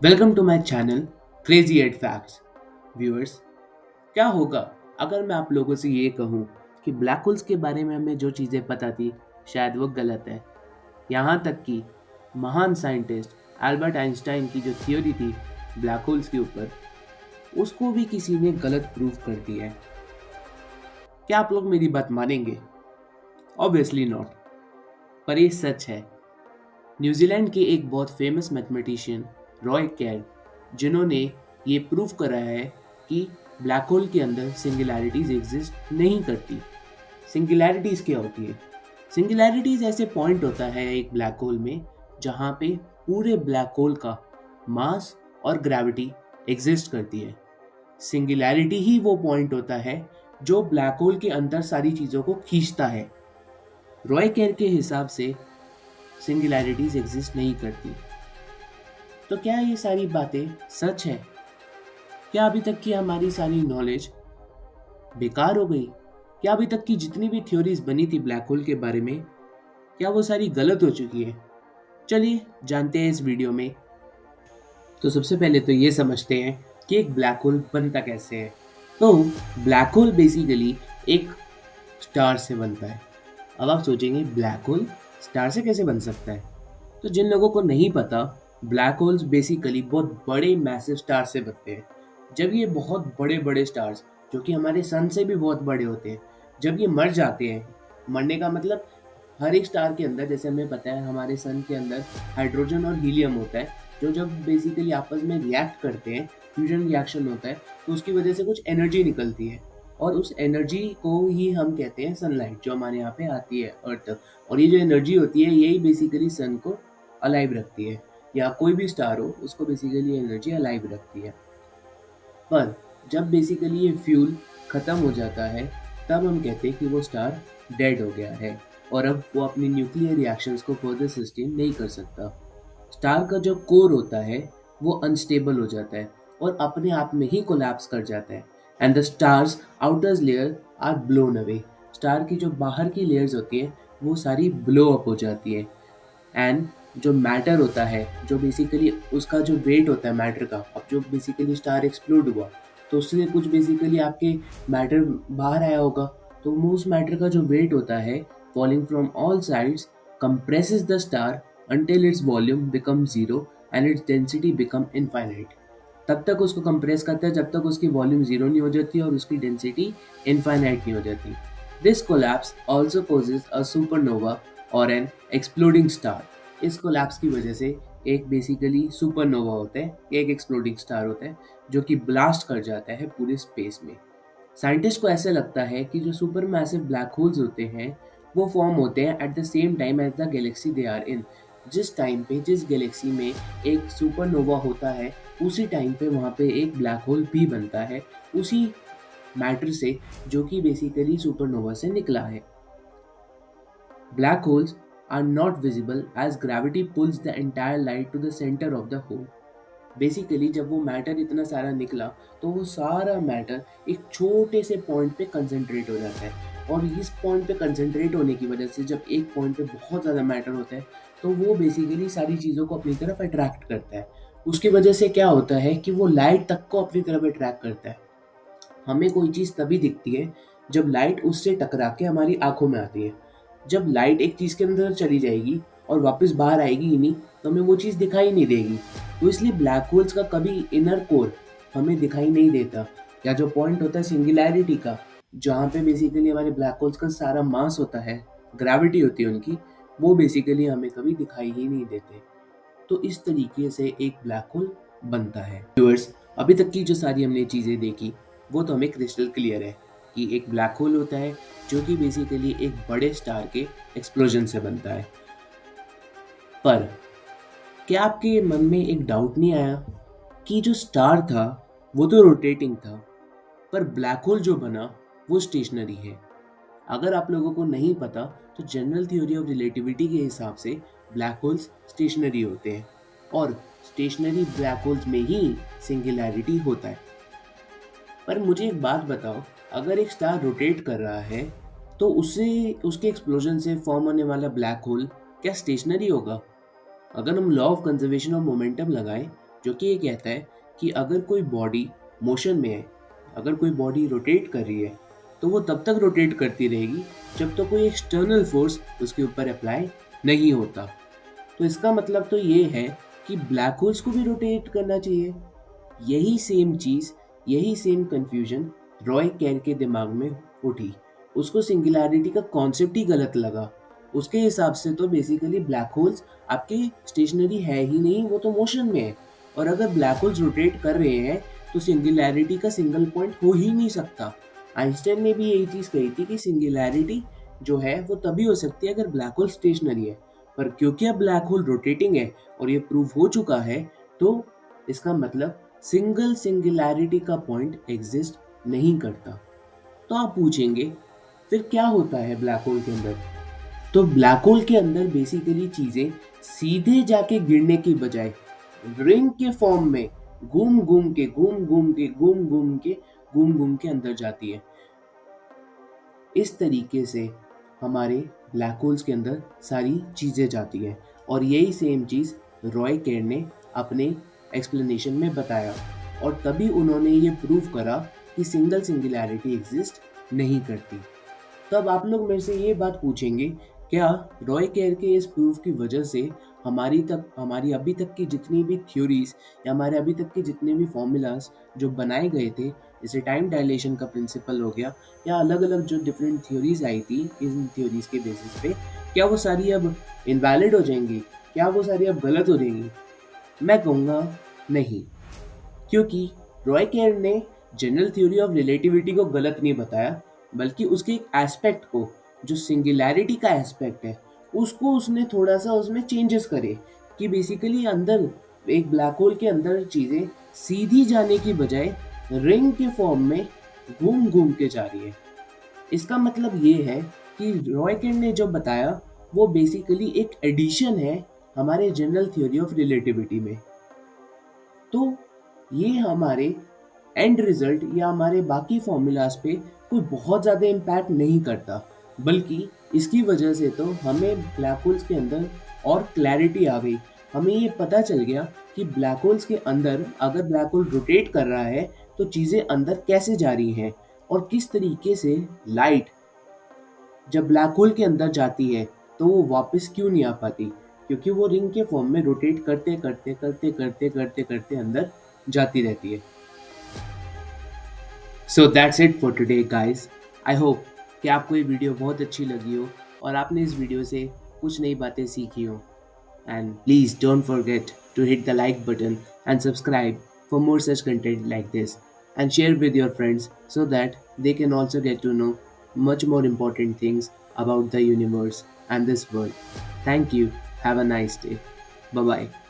Welcome to my channel crazy at facts. Viewers, क्या होगा अगर मैं आप लोगों से ये कहूँ कि ब्लैक होल्स के बारे में हमें जो चीज़ें पता थी शायद वो गलत है। यहाँ तक कि महान साइंटिस्ट एल्बर्ट आइंस्टाइन की जो थ्योरी थी ब्लैक होल्स के ऊपर, उसको भी किसी ने गलत प्रूव कर दिया है। क्या आप लोग मेरी बात मानेंगे? ऑब्वियसली नॉट, पर ये सच है। न्यूजीलैंड के एक बहुत फेमस मैथमेटिशियन रॉय कैर, जिन्होंने ये प्रूव करा है कि ब्लैक होल के अंदर सिंगुलैरिटीज एग्जिस्ट नहीं करती। सिंगुलैरिटीज क्या होती है? सिंगुलैरिटीज ऐसे पॉइंट होता है एक ब्लैक होल में जहाँ पे पूरे ब्लैक होल का मास और ग्रेविटी एग्जिस्ट करती है। सिंगुलैरिटी ही वो पॉइंट होता है जो ब्लैक होल के अंदर सारी चीज़ों को खींचता है। रॉय केर के हिसाब से सिंगुलैरिटीज एग्जिस्ट नहीं करती। तो क्या ये सारी बातें सच है? क्या अभी तक की हमारी सारी नॉलेज बेकार हो गई? क्या अभी तक की जितनी भी थ्योरीज बनी थी ब्लैक होल के बारे में, क्या वो सारी गलत हो चुकी है? चलिए जानते हैं इस वीडियो में। तो सबसे पहले तो ये समझते हैं कि एक ब्लैक होल बनता कैसे है। तो ब्लैक होल बेसिकली एक स्टार से बनता है। अब आप सोचेंगे ब्लैक होल स्टार से कैसे बन सकता है? तो जिन लोगों को नहीं पता, ब्लैक होल्स बेसिकली बहुत बड़े मैसिव स्टार से बनते हैं। जब ये बहुत बड़े बड़े स्टार्स, जो कि हमारे सन से भी बहुत बड़े होते हैं, जब ये मर जाते हैं, मरने का मतलब हर एक स्टार के अंदर, जैसे हमें पता है हमारे सन के अंदर हाइड्रोजन और हीलियम होता है, जो जब बेसिकली आपस में रिएक्ट करते हैं, फ्यूजन रिएक्शन होता है, तो उसकी वजह से कुछ एनर्जी निकलती है और उस एनर्जी को ही हम कहते हैं सनलाइट, जो हमारे यहाँ पे आती है अर्थ तक। और ये जो एनर्जी होती है यही बेसिकली सन को अलाइव रखती है, या कोई भी स्टार हो उसको बेसिकली एनर्जी अलाइव रखती है। पर जब बेसिकली ये फ्यूल ख़त्म हो जाता है, तब हम कहते हैं कि वो स्टार डेड हो गया है और अब वो अपनी न्यूक्लियर रिएक्शंस को फर्दर सस्टेन नहीं कर सकता। स्टार का जो कोर होता है वो अनस्टेबल हो जाता है और अपने आप में ही कोलैप्स कर जाता है, and the stars outer layer are blown away. Star की जो बाहर की लेयर्स होती है वो सारी ब्लो अप हो जाती है, एंड जो मैटर होता है, जो बेसिकली उसका जो वेट होता है मैटर का, अब जो बेसिकली स्टार एक्सप्लोड हुआ तो उससे कुछ बेसिकली आपके मैटर बाहर आया होगा, तो वो उस मैटर का जो वेट होता है falling from all sides compresses the star until its volume becomes zero and its density become infinite। तब तक उसको कंप्रेस करता है जब तक उसकी वॉल्यूम जीरो नहीं हो जाती और उसकी डेंसिटी इनफाइनाइट नहीं हो जाती। This collapse also causes a supernova और एन एक्सप्लोडिंग स्टार। इस कोलैप्स की वजह से एक बेसिकली सुपरनोवा होता है, एक एक्सप्लोडिंग स्टार होता है जो कि ब्लास्ट कर जाता है पूरे स्पेस में। साइंटिस्ट को ऐसा लगता है कि जो सुपर मैसिव ब्लैक होल्स होते हैं वो फॉर्म होते हैं at the same time as the galaxy they are in. जिस टाइम पे जिस गैलेक्सी में एक सुपरनोवा होता है उसी टाइम पे वहाँ पे एक ब्लैक होल भी बनता है, उसी मैटर से जो कि बेसिकली सुपरनोवा से निकला है। Black holes are not visible as gravity pulls the entire light to the centre of the hole. Basically जब वो मैटर इतना सारा निकला तो वो सारा मैटर एक छोटे से पॉइंट पे कंसंट्रेट हो जाता है, और इस पॉइंट पे कंसंट्रेट होने की वजह से जब एक पॉइंट पे बहुत ज़्यादा मैटर होता है तो वो बेसिकली सारी चीज़ों को अपनी तरफ अट्रैक्ट करता है। उसकी वजह से क्या होता है कि वो लाइट तक को अपनी तरफ अट्रैक्ट करता है। हमें कोई चीज़ तभी दिखती है जब लाइट उससे टकरा के हमारी आंखों में आती है। जब लाइट एक चीज़ के अंदर चली जाएगी और वापस बाहर आएगी ही नहीं तो हमें वो चीज़ दिखाई नहीं देगी। तो इसलिए ब्लैक होल्स का कभी इनर कोर हमें दिखाई नहीं देता, या जो पॉइंट होता है सिंगुलैरिटी का, जहाँ पे बेसिकली हमारे ब्लैक होल्स का सारा मास होता है, ग्रेविटी होती है उनकी, वो बेसिकली हमें कभी दिखाई ही नहीं देते। तो इस तरीके से एक ब्लैक होल बनता है। व्यूअर्स, अभी तक की जो सारी हमने चीज़ें देखी वो तो हमें क्रिस्टल क्लियर है कि एक ब्लैक होल होता है जो कि बेसिकली एक बड़े स्टार के एक्सप्लोजन से बनता है। पर क्या आपके मन में एक डाउट नहीं आया कि जो स्टार था वो तो रोटेटिंग था, पर ब्लैक होल जो बना वो स्टेशनरी है? अगर आप लोगों को नहीं पता तो जनरल थ्योरी ऑफ रिलेटिविटी के हिसाब से ब्लैक होल्स स्टेशनरी होते हैं और स्टेशनरी ब्लैक होल्स में ही सिंगुलैरिटी होता है। पर मुझे एक बात बताओ, अगर एक स्टार रोटेट कर रहा है तो उससे उसके एक्सप्लोजन से फॉर्म होने वाला ब्लैक होल क्या स्टेशनरी होगा? अगर हम law of conservation of momentum लगाएं जो कि ये कहता है कि अगर कोई बॉडी मोशन में है, अगर कोई बॉडी रोटेट कर रही है, तो वो तब तक रोटेट करती रहेगी जब तक कोई एक्सटर्नल फोर्स उसके ऊपर अप्लाई नहीं होता। तो इसका मतलब तो ये है कि ब्लैक होल्स को भी रोटेट करना चाहिए। यही सेम चीज़, यही सेम कंफ्यूजन रॉय केर के दिमाग में उठी। उसको सिंगुलैरिटी का कॉन्सेप्ट ही गलत लगा। उसके हिसाब से तो बेसिकली ब्लैक होल्स आपके स्टेशनरी है ही नहीं, वो तो मोशन में है। और अगर ब्लैक होल्स रोटेट कर रहे हैं तो सिंगुलैरिटी का सिंगल पॉइंट हो ही नहीं सकता। आइंस्टाइन ने भी यही चीज़ कही थी कि सिंगुलैरिटी जो है वो तभी हो सकती है अगर ब्लैक होल स्टेशनरी है। पर क्योंकि अब ब्लैक होल रोटेटिंग है और ये प्रूव हो चुका है, तो इसका मतलब सिंगुलैरिटी का पॉइंट एग्जिस्ट नहीं करता। तो आप पूछेंगे फिर क्या होता है ब्लैक होल के अंदर? तो ब्लैक होल के अंदर बेसिकली चीज़ें सीधे जाके गिरने की बजाय रिंग के फॉर्म में घूम घूम के अंदर जाती है। इस तरीके से हमारे ब्लैक होल्स के अंदर सारी चीज़ें जाती हैं और यही सेम चीज़ रॉय केर ने अपने एक्सप्लेनेशन में बताया और तभी उन्होंने ये प्रूव करा कि सिंगुलैरिटी एग्जिस्ट नहीं करती। तब आप लोग मेरे से ये बात पूछेंगे, क्या रॉय केर के इस प्रूफ की वजह से हमारी अभी तक की जितनी भी थ्योरीज या हमारे अभी तक के जितने भी फॉर्मूलाज जो बनाए गए थे, जैसे टाइम डायलेशन का प्रिंसिपल हो गया या अलग अलग जो डिफरेंट थ्योरीज आई थी, इन थ्योरीज के बेसिस पे क्या वो सारी अब इनवैलिड हो जाएंगी? क्या वो सारी अब गलत हो जाएंगी? मैं कहूँगा नहीं, क्योंकि रॉय केर ने जनरल थ्योरी ऑफ रिलेटिविटी को गलत नहीं बताया, बल्कि उसके एक एस्पेक्ट को, जो सिंगुलैरिटी का एस्पेक्ट है, उसको उसने थोड़ा सा उसमें चेंजेस करे कि बेसिकली अंदर एक ब्लैक होल के अंदर चीज़ें सीधी जाने की बजाय रिंग के फॉर्म में घूम घूम के जा रही है। इसका मतलब ये है कि रॉय केर ने जो बताया वो बेसिकली एक एडिशन है हमारे जनरल थ्योरी ऑफ रिलेटिविटी में। तो ये हमारे एंड रिजल्ट या हमारे बाकी फॉर्मूलाज पे कोई बहुत ज़्यादा इम्पैक्ट नहीं करता, बल्कि इसकी वजह से तो हमें ब्लैक होल्स के अंदर और क्लैरिटी आ गई। हमें ये पता चल गया कि ब्लैक होल्स के अंदर अगर ब्लैक होल रोटेट कर रहा है तो चीज़ें अंदर कैसे जा रही हैं और किस तरीके से लाइट जब ब्लैक होल के अंदर जाती है तो वो वापस क्यों नहीं आ पाती, क्योंकि वो रिंग के फॉर्म में रोटेट करते अंदर जाती रहती है। So that's it for today guys. I hope कि आपको ये वीडियो बहुत अच्छी लगी हो और आपने इस वीडियो से कुछ नई बातें सीखी हो। And please don't forget to hit the like button and subscribe for more such content like this and share with your friends so that they can also get to know much more important things about the universe and this world. Thank you. Have a nice day. Bye bye.